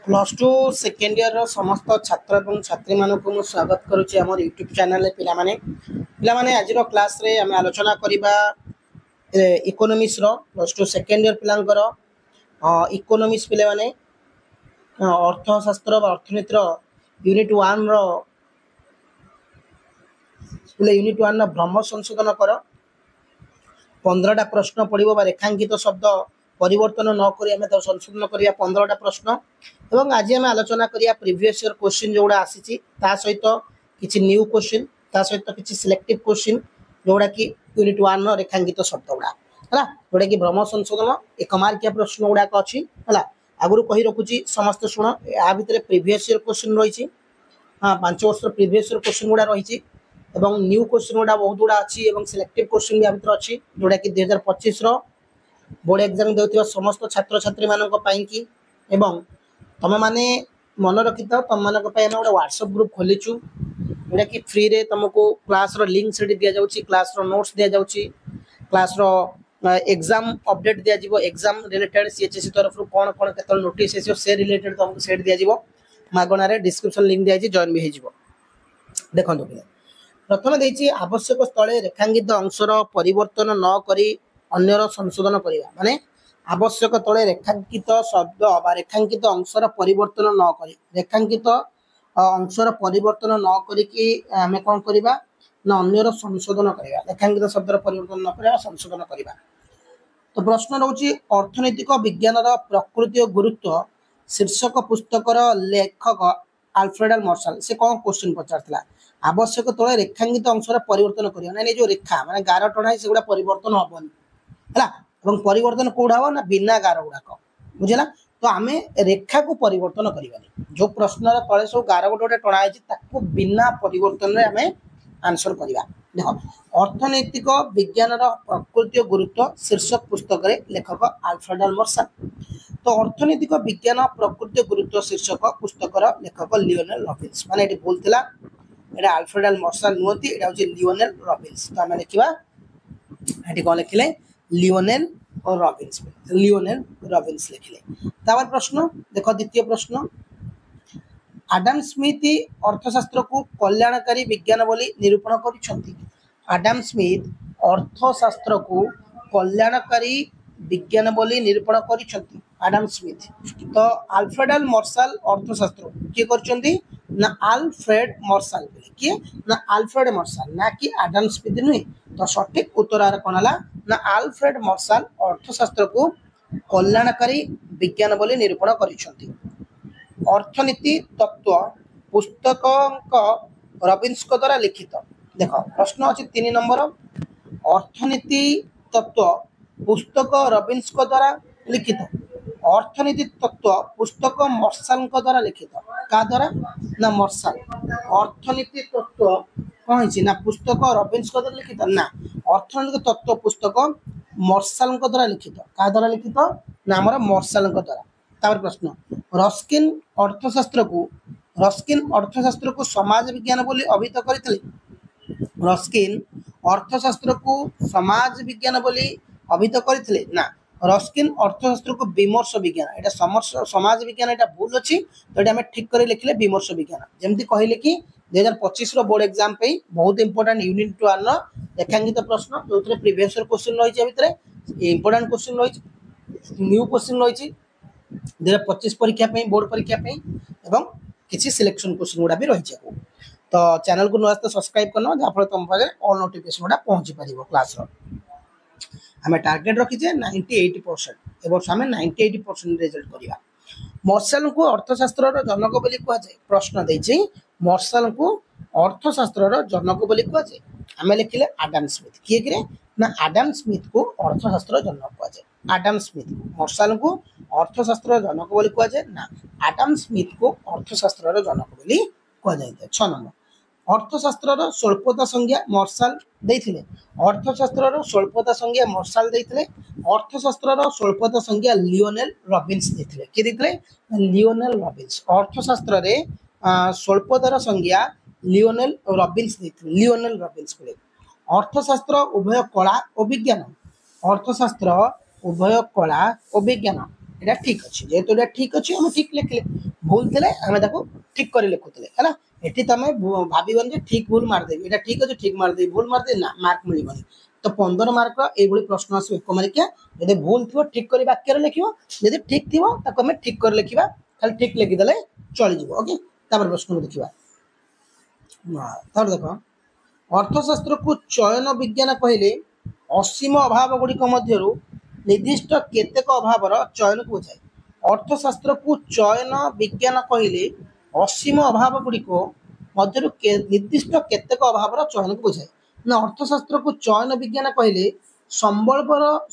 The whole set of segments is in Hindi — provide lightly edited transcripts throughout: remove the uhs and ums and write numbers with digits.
प्लस टू सेकेंड इयर समस्त छात्र एवं छात्री मानक मु स्वागत करुच्ची आम यूट्यूब चैनल पे आज क्लास रे आम आलोचना करवा इकोनॉमिक्स रो प्लस टू सेकेंड इयर पिलांकर इकोनॉमिक्स पिले माने अर्थशास्त्र अर्थनीति यूनिट 1 रो यूनिट 1 भ्रम संशोधन कर 15टा प्रश्न पड़ो रेखांकित शब्द परिवर्तन न करी आम संशोधन करिया 15टा प्रश्न एवं आज आम आलोचना करिया प्रीवियस ईयर क्वेश्चन जोड़ा आसी ता सहित किछि न्यू क्वेश्चन ता सहित किछि सिलेक्टिव क्वेश्चन जोड़ा कि यूनिट 1 रो रेखांकित शब्द गुड़ा है जोड़ा कि भ्रम संशोधन एक मार्किया प्रश्न गुड़ाक अच्छी है आगुरी कही रखुची समस्त शुण या भितर प्रीवियस ईयर क्वेश्चन रही हाँ 5 वर्ष प्रीवियस ईयर क्वेश्चन गुड़ा रही एवं न्यू क्वेश्चन गुड़ा बहुत गुड़ा अच्छी सिलेक्टिव क्वेश्चन भी या भितर अच्छी जोड़ा कि 2025 रो बोर्ड एग्जाम देउथिबा समस्त छात्र छात्री मानक पई कि एवं तमे माने मन रखि था तुम मानक पई हम गोटे व्हाट्सएप ग्रुप खोलिचु जेटा कि फ्री रे तुमको क्लास रो लिंक सेठी दिया जाउची क्लास रो नोट्स दिया जाउची क्लास रो एग्जाम अपडेट दिया जिवो एग्जाम रिलेटेड सीएचएससी तरफ रो कोन कोन केतल नोटिस एसियो से रिलेटेड तुमको सेट दिया जिवो मागना रे डिस्क्रिप्शन लिंक दिया जी जॉइन भी हे जिवो देखंतु प्रथम देछि आवश्यक स्थले रेखांकित अंशर परिवर्तन न करी अन्यर संशोधन करवा माने आवश्यक तले रेखांकित शब्द बा रेखांकित अंशर परिवर्तन न करी रेखांकित अंशर परिवर्तन न करिकी आमे कोन करबा न अन्यर संशोधन करवा रेखांकित शब्दर परिवर्तन न करवा संशोधन करवा। तो प्रश्न रहउची अर्थनैतिक विज्ञान प्रकृति और गुरुत्व शीर्षक पुस्तकर लेखक आल्फ्रेड मार्शल से कौन क्वेश्चन पचारथिला आवश्यक तले रेखांकित अंशर परिवर्तन करवा नै जो रेखा माने गार टणा सेगुडा परिवर्तन हबनी है परिवर्तन कौड़ा हम ना बिना गार गुड़ाक बुझेगा तो आम रेखा को परिवर्तन करवानी जो प्रश्न तले सब गार गोटे गोटे टणा बिना परिवर्तन रे आम आंसर करवा देख अर्थनैतिक विज्ञान प्रकृति और गुरुत्व शीर्षक पुस्तक लेखक आल्फ्रेड मार्शल। तो अर्थनैतिक विज्ञान प्रकृति और गुरुत्व शीर्षक पुस्तकर लेखक लियोनेल रॉबिन्स माने ये भूल थिला एटा आल्फ्रेड मार्शल नुहति एटा होची लियोनेल रॉबिन्स। तो आम लिखा ये कौन लिखिले लियोनेल और रॉबिन्स लियोनेल रॉबिन्स लिखिले। तापर प्रश्न देखो द्वितीय प्रश्न आडम स्मिथ अर्थशास्त्र को कल्याणकारी विज्ञान बोली निरूपण करिसंती आडम स्मिथ अर्थशास्त्र को कल्याणकारी विज्ञान बोली निरूपण करिसंती आडम स्मिथ। तो आल्फ्रेड मार्शल अर्थशास्त्र किए करचंती ना आल्फ्रेड मार्शल किए ना आल्फ्रेड मार्शल ना कि आडम स्मिथ नुहे। तो सठिक उत्तर कौन है ना आल्फ्रेड मार्शल अर्थशास्त्र को कल्याणकारी विज्ञान बोली निरूपण करिसंती। अर्थनीति तत्व पुस्तक रॉबिन्स द्वारा लिखित देख प्रश्न अच्छी 3 नंबर अर्थनीति तत्व पुस्तक रॉबिन्स द्वारा लिखित अर्थनीति तत्व पुस्तक मार्शल द्वारा लिखित का द्वारा ना मार्शल अर्थनीति तत्व कौन ना पुस्तक रॉबिन्स द्वारा लिखित ना अर्थनैतिक तत्व पुस्तक मार्शल द्वारा लिखित का द्वारा लिखित ना आमर मार्शल द्वारा। तापर प्रश्न रस्किन अर्थशास्त्र को समाज विज्ञान बोली अभिहित करथिले रस्किन अर्थशास्त्र को समाज विज्ञान बोली अभिहित करथिले ना रस्किन अर्थशास्त्र को विमर्श विज्ञान एटा समाज विज्ञान एटा भूल अछि तो एटा हमें ठीक करे लिखले विमर्श विज्ञान जेमति कहिले कि 2025 रो बोर्ड एग्जाम पे बहुत इंपोर्टेंट यूनिट 1 रो रेखांकित प्रश्न जोथरे प्रीवियस ईयर क्वेश्चन रही भितरे इंपोर्टेंट क्वेश्चन रही न्यू क्वेश्चन रही 2025 परीक्षा पे बोर्ड परीक्षा पे एवं किसी सिलेक्शन क्वेश्चन गुड़ा भी रही है। तो चैनल को नुआस सब्सक्राइब करना जहाँफल तुम पाखे ऑल नोटिफिकेशन गुड़ा पहुँची पार क्लास आम टार्गेट रखीचे 98% ए वर्ष आम 98% रिजल्ट करवा। मार्शल को अर्थशास्त्र जनक बोली कहुए प्रश्न देछि मार्शल को अर्थशास्त्र जनक बोली कहुए आम लिखिले आडम स्मिथ किए कि ना आडम स्मिथ को अर्थशास्त्र जनक कहुए आडम स्मिथ मार्शल को अर्थशास्त्र जनक बोली कहुए ना आडम स्मिथ को अर्थशास्त्र जनक बोली कहुए। 6 नंबर अर्थशास्त्र स्वल्पता संज्ञा मार्शल देथिले अर्थशास्त्र स्वल्पता संज्ञा मार्शल देथिले अर्थशास्त्र स्वल्पता संज्ञा लियोनेल रॉबिन्स देथिले कि देथिले लियोनेल रॉबिन्स अर्थशास्त्र रे स्वल्पतार संज्ञा लियोनेल रॉबिन्स देथिले लियोनेल रॉबिन्स बोले। अर्थशास्त्र उभय कला और विज्ञान अर्थशास्त्र उभय कला और विज्ञान এটা ঠিক আছে যেহেতু এটা ঠিক আছে আমি ঠিক লিখলে ভুল ଥିଲେ ଆମେ ତାକୁ ଠିକ କରି ଲେଖୁଥିଲେ ହେଲା ଏଠି ତମେ ଭାବିବନି ଯେ ଠିକ ଭୁଲ ମାରିଦେବି ଏଟା ଠିକ ଅଛି ଠିକ ମାରିଦେବି ଭୁଲ ମାରିଦେବି ନା ମାର୍କ ମିଳିବନି ତ 15 ମାର୍କର এইଭଳି ପ୍ରଶ୍ନ ଆସିବ ଏକ ମାର୍କିଆ ଯଦି ଭୁଲ ଥିବ ଠିକ କରି ବାକ୍ୟରେ ଲେଖିବ ଯଦି ଠିକ ଥିବ ତାକୁ ଆମେ ଠିକ କରି ଲେଖିବା ଖାଲି ଠିକ ଲେଖିଦେଲେ ଚଳିଯିବ ଓକେ ତାପରେ ପ୍ରଶ୍ନକୁ ଦେଖିବା ତାପରେ ଦେଖ ଅର୍ଥଶାସ୍ତ୍ରକୁ ଚୟନ ବିଜ୍ଞାନ କହିଲେ ଅସୀମ ଅଭାବ ଗୁଡ଼ିକ ମଧ୍ୟରୁ ନିର୍ଦ୍ଦିଷ୍ଟ କେତେକ ଅଭାବର ଚୟନକୁ ବୁଝାଏ ଅର୍ଥଶାସ୍ତ୍ରକୁ ଚୟନ ବିଜ୍ଞାନ କହିଲେ ଅସୀମ ଅଭାବ ଗୁଡ଼ିକ ମଧ୍ୟରୁ ନିର୍ଦ୍ଦିଷ୍ଟ କେତେକ ଅଭାବର ଚୟନକୁ ବୁଝାଏ ନା ଅର୍ଥଶାସ୍ତ୍ରକୁ ଚୟନ ବିଜ୍ଞାନ କହିଲେ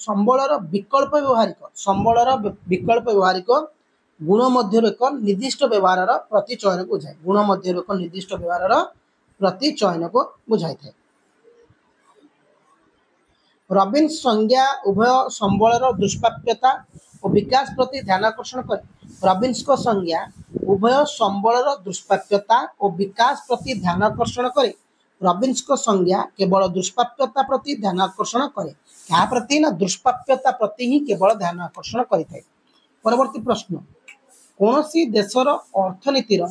ସମ୍ବଳର ବିକଳ୍ପ ବ୍ୟବହାରିକ ଗୁଣ ମଧ୍ୟରୁ ଏକ ନିର୍ଦ୍ଦିଷ୍ଟ ବ୍ୟବହାରର ପ୍ରତି ଚୟନକୁ ବୁଝାଏ ଗୁଣ ମଧ୍ୟରୁ ଏକ ନିର୍ଦ୍ଦିଷ୍ଟ ବ୍ୟବହାରର ପ୍ରତି ଚୟନକୁ ବୁଝାଇଥାଏ ରବିନ୍ସ ସଂଜ୍ଞା ଉଭୟ ସମ୍ବଳର ଦୁଷ୍ପ୍ରାପ୍ୟତା ଓ ବିକାଶ ପ୍ରତି ଧ୍ୟାନ ଆକର୍ଷଣ କରେ ରବିନ୍ସଙ୍କ ସଂଜ୍ଞା ଉଭୟ ସମ୍ବଳର ଦୁଷ୍ପ୍ରାପ୍ୟତା ଓ ବିକାଶ ପ୍ରତି ଧ୍ୟାନ ଆକର୍ଷଣ କରେ ରବିନ୍ସଙ୍କ ସଂଜ୍ଞା କେବଳ ଦୁଷ୍ପ୍ରାପ୍ୟତା ପ୍ରତି ଧ୍ୟାନ ଆକର୍ଷଣ କରେ କାହା ପ୍ରତି ନା ଦୁଷ୍ପ୍ରାପ୍ୟତା ପ୍ରତି ହିଁ କେବଳ ଧ୍ୟାନ ଆକର୍ଷଣ କରିଥାଏ ପରବର୍ତ୍ତୀ ପ୍ରଶ୍ନ କୌଣସି ଦେଶର ଅର୍ଥନୀତିର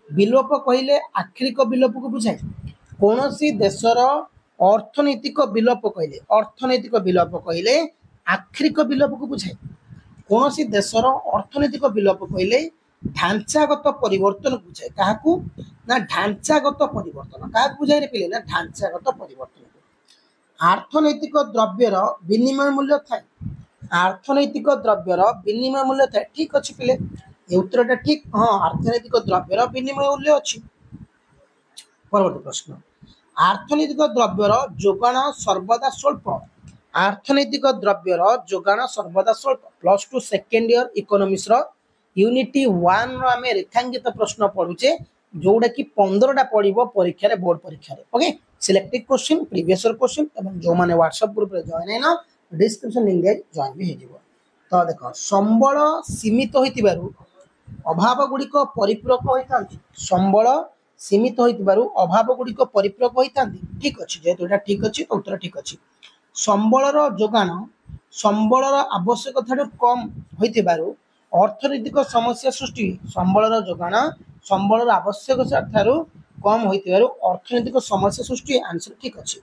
ବିଲୋପ କହିଲେ ଆକ୍ଷରିକ ବିଲୋପକୁ ବୁଝାଏ କୌଣସି ଦେଶର ଅର୍ଥନୈତିକ ବିଲୋପ କହିଲେ ଆକ୍ଷରିକ ବିଲୋପକୁ ବୁଝାଏ କୌଣସି ଦେଶର ଅର୍ଥନୈତିକ ବିଲୋପ କହିଲେ ଢାଞ୍ଚାଗତ ପରିବର୍ତ୍ତନକୁ ବୁଝାଏ କାହାକୁ ନା ଢାଞ୍ଚାଗତ ପରିବର୍ତ୍ତନ କାହାକୁ ବୁଝାଇଲେ ପିଲେ ନା ଢାଞ୍ଚାଗତ ପରିବର୍ତ୍ତନକୁ ଆର୍ଥନୈତିକ ଦ୍ରବ୍ୟର ବିନିମୟ ମୂଲ୍ୟ ଥାଏ ଆର୍ଥନୈତିକ ଦ୍ରବ୍ୟର ବିନିମୟ ମୂଲ୍ୟ ଥାଏ ଠିକ ଅଛି ପିଲେ ଏ ଉତ୍ତରଟା ଠିକ ହଁ ଆର୍ଥନୈତିକ ଦ୍ରବ୍ୟର ବିନିମୟ ମୂଲ୍ୟ ଅଛି ପରବର୍ତ୍ତୀ ପ୍ରଶ୍ନ ଆର୍ଥନୈତିକ ଦ୍ରବ୍ୟର ଯୋଗାଣ ସର୍ବଦା ସ୍ୱଳ୍ପ ଆର୍ଥନୈତିକ ଦ୍ରବ୍ୟର ଯୋଗାଣ ସର୍ବଦା ସ୍ୱଳ୍ପ +2 ସେକେଣ୍ଡ ଇୟର ଇକୋନୋମିକ୍ସର यूनिटी 1 रो आमे रेखांकित प्रश्न पढुचे जोडा कि 15टा पढिबो परीक्षा रे बोर्ड परीक्षा रे okay selected question previous year question एवं जो माने व्हाट्सएप ग्रुप रे जॉइन हैना डिस्क्रिप्शन लिंक दे जॉइन भी हेजिवो तो देखो संबल सीमित होइतिबारु अभाव गुडी को परिपूरक होइतांती संबल सीमित होइतिबारु अभाव गुडी को परिपूरक होइतांती ठीक अछि जेतु एटा ठीक अछि तो उत्तर ठीक अछि संबल रो जोगान संबल रो आवश्यकता कम होइतिबारु अर्थनैतिक समस्या सृष्टि संबलर जोगाण संबलर आवश्यकता ठारू कम होइतिबारु अर्थनैतिक समस्या सृष्टि आंसर ठीक अछि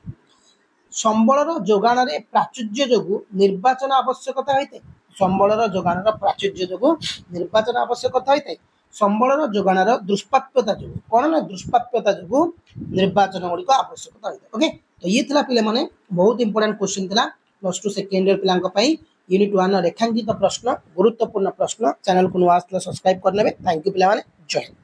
संबलर जोगाण रे प्राचुर्य जोगु निर्वाचन आवश्यकता होइते संबलर जोगाण रो प्राचुर्य जोगु निर्वाचन आवश्यकता होइते संबलर जोगाण रो दुष्प्राप्यता जोगु कोन ना दुष्प्राप्यता जोगु निर्वाचन गुडी को आवश्यकता होइते ओके तो ये थला पिले माने बहुत इंपोर्टेंट क्वेश्चन थला +2 सेकेंड इयर पिलांक पई यूनिट 1 रेखांकित प्रश्न गुरुत्वपूर्ण प्रश्न चैनल को नुआ सब्सक्राइब करने थैंक यू पिला माने जय हिंद।